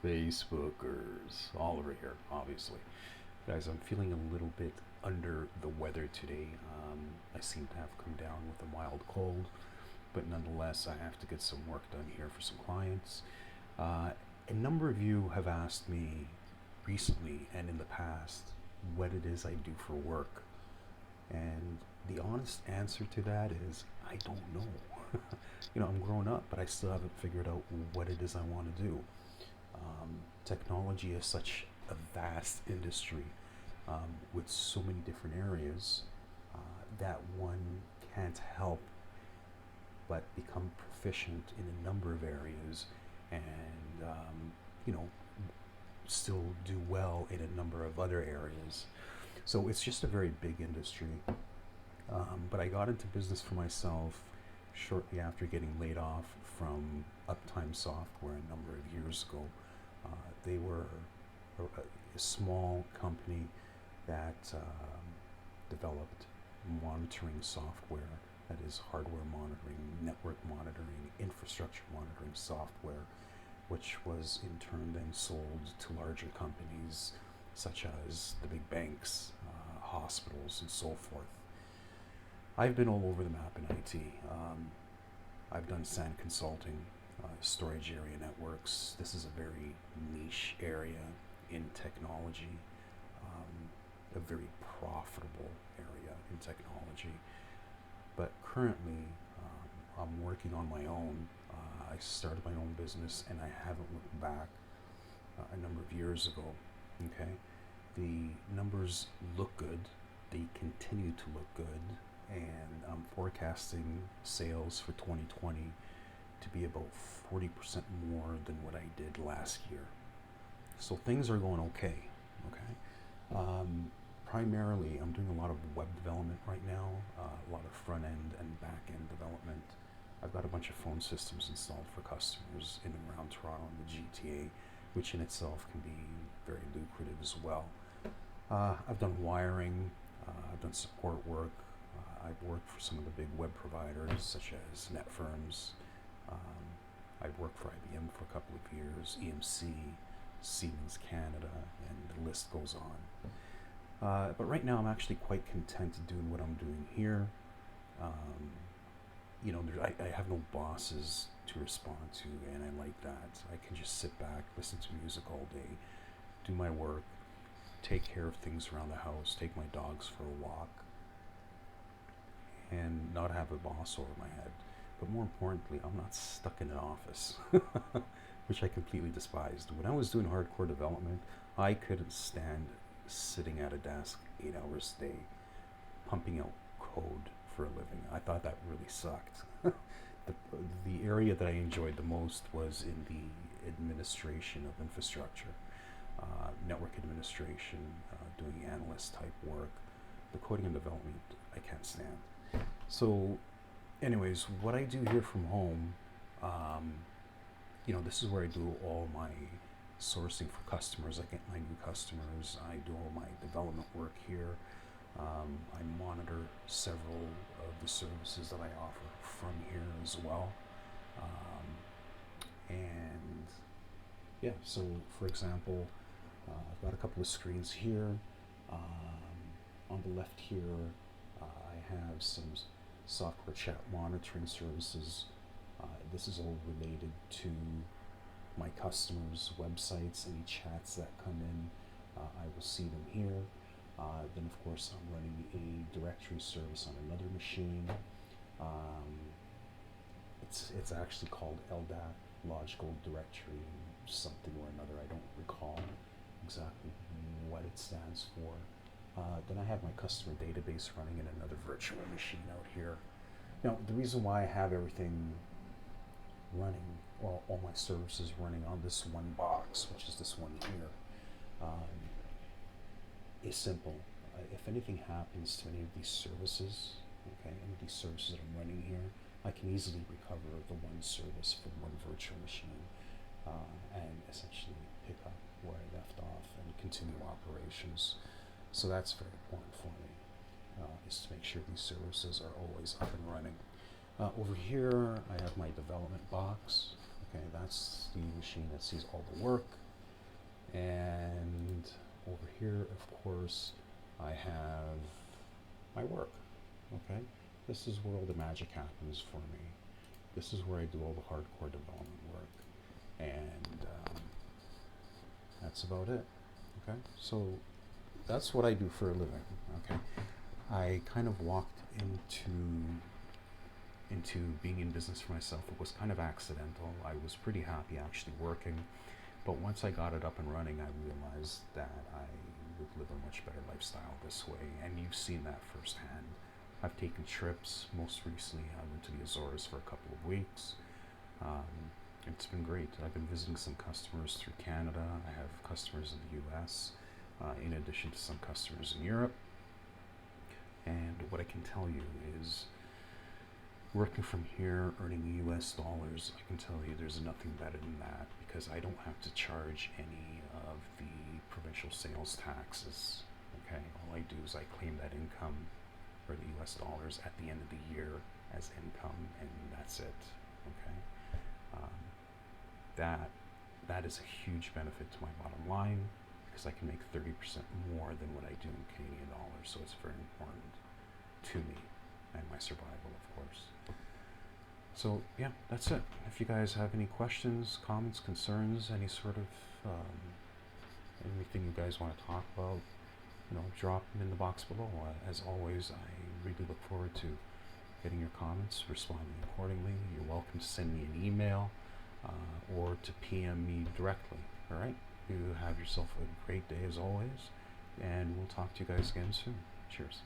Facebookers, Oliver here, obviously. Guys, I'm feeling a little bit under the weather today. I seem to have come down with a mild cold, but nonetheless, I have to get some work done here for some clients. Uh, a number of you have asked me recently and in the past what it is I do for work. And the honest answer to that is I don't know. I'm grown up, but I still haven't figured out what it is I want to do. Technology is such a vast industry with so many different areas that one can't help but become proficient in a number of areas and, you know, still do well in a number of other areas. So it's just a very big industry. But I got into business for myself shortly after getting laid off from Uptime Software a number of years ago. They were a small company that developed monitoring software, that is hardware monitoring, network monitoring, infrastructure monitoring software, which was in turn then sold to larger companies such as the big banks, hospitals, and so forth. I've been all over the map in IT. I've done SAN consulting, storage area networks. This is a very niche area in technology, a very profitable area in technology. But currently, I'm working on my own. I started my own business and I haven't looked back a number of years ago. Okay, the numbers look good, they continue to look good, and I'm forecasting sales for 2020 to be about 40% more than what I did last year. So things are going okay. Okay. Primarily, I'm doing a lot of web development right now, a lot of front end and back end development. I've got a bunch of phone systems installed for customers in and around Toronto and the GTA, which in itself can be very lucrative as well. I've done wiring, I've done support work, I've worked for some of the big web providers such as NetFirms. Um, I've worked for IBM for a couple of years, EMC, Siemens Canada, and the list goes on. But right now, I'm actually quite content doing what I'm doing here. Um, I have no bosses to respond to, and I like that. I can just sit back, listen to music all day, do my work, take care of things around the house, take my dogs for a walk, and not have a boss over my head. But more importantly, I'm not stuck in an office, which I completely despised. When I was doing hardcore development, I couldn't stand sitting at a desk 8 hours a day, pumping out code for a living. I thought that really sucked. The area that I enjoyed the most was in the administration of infrastructure, network administration, doing analyst type work. The coding and development I can't stand. So, anyways, what I do here from home, um, this is where I do all my sourcing for customers. I get my new customers. I do all my development work here. I monitor several of the services that I offer from here as well. Um, and yeah, so for example, I've got a couple of screens here. On the left here, I have some software chat monitoring services. This is all related to my customers' websites, any chats that come in, I will see them here. Then, of course, I'm running a directory service on another machine. Um, it's actually called LDAP, Logical Directory, something or another. I don't recall exactly what it stands for. Then I have my customer database running in another virtual machine out here. Now, the reason why I have everything running, well, all my services running on this one box, which is this one here, um, is simple. If anything happens to any of these services, okay, any of these services that I'm running here, I can easily recover the one service from one virtual machine and essentially pick up where I left off and continue operations. So that's very important for me, is to make sure these services are always up and running. Over here, I have my development box. Okay, that's the machine that sees all the work. here, of course, I have my work. Okay, this is where all the magic happens for me. This is where I do all the hardcore development work, and that's about it. Okay, so that's what I do for a living. Okay, I kind of walked into being in business for myself. It was kind of accidental. I was pretty happy actually working, but once I got it up and running, I realized that I would live a much better lifestyle this way, and you've seen that firsthand. I've taken trips. Most recently, I went to the Azores for a couple of weeks. It's been great. I've been visiting some customers through Canada. I have customers in the US, in addition to some customers in Europe. And what I can tell you is, working from here, earning US dollars, I can tell you there's nothing better than that, because I don't have to charge any of the provincial sales taxes. Okay, all I do is I claim that income, or the US dollars, at the end of the year as income, and that's it. Okay, um, that is a huge benefit to my bottom line, because I can make 30% more than what I do in Canadian dollars. So it's very important to me and my survival, of course. So yeah, that's it. If you guys have any questions, comments, concerns, any sort of anything you guys want to talk about, drop them in the box below. As always, I really look forward to getting your comments, responding accordingly. You're welcome to send me an email or to PM me directly. All right? You have yourself a great day as always, and we'll talk to you guys again soon. Cheers.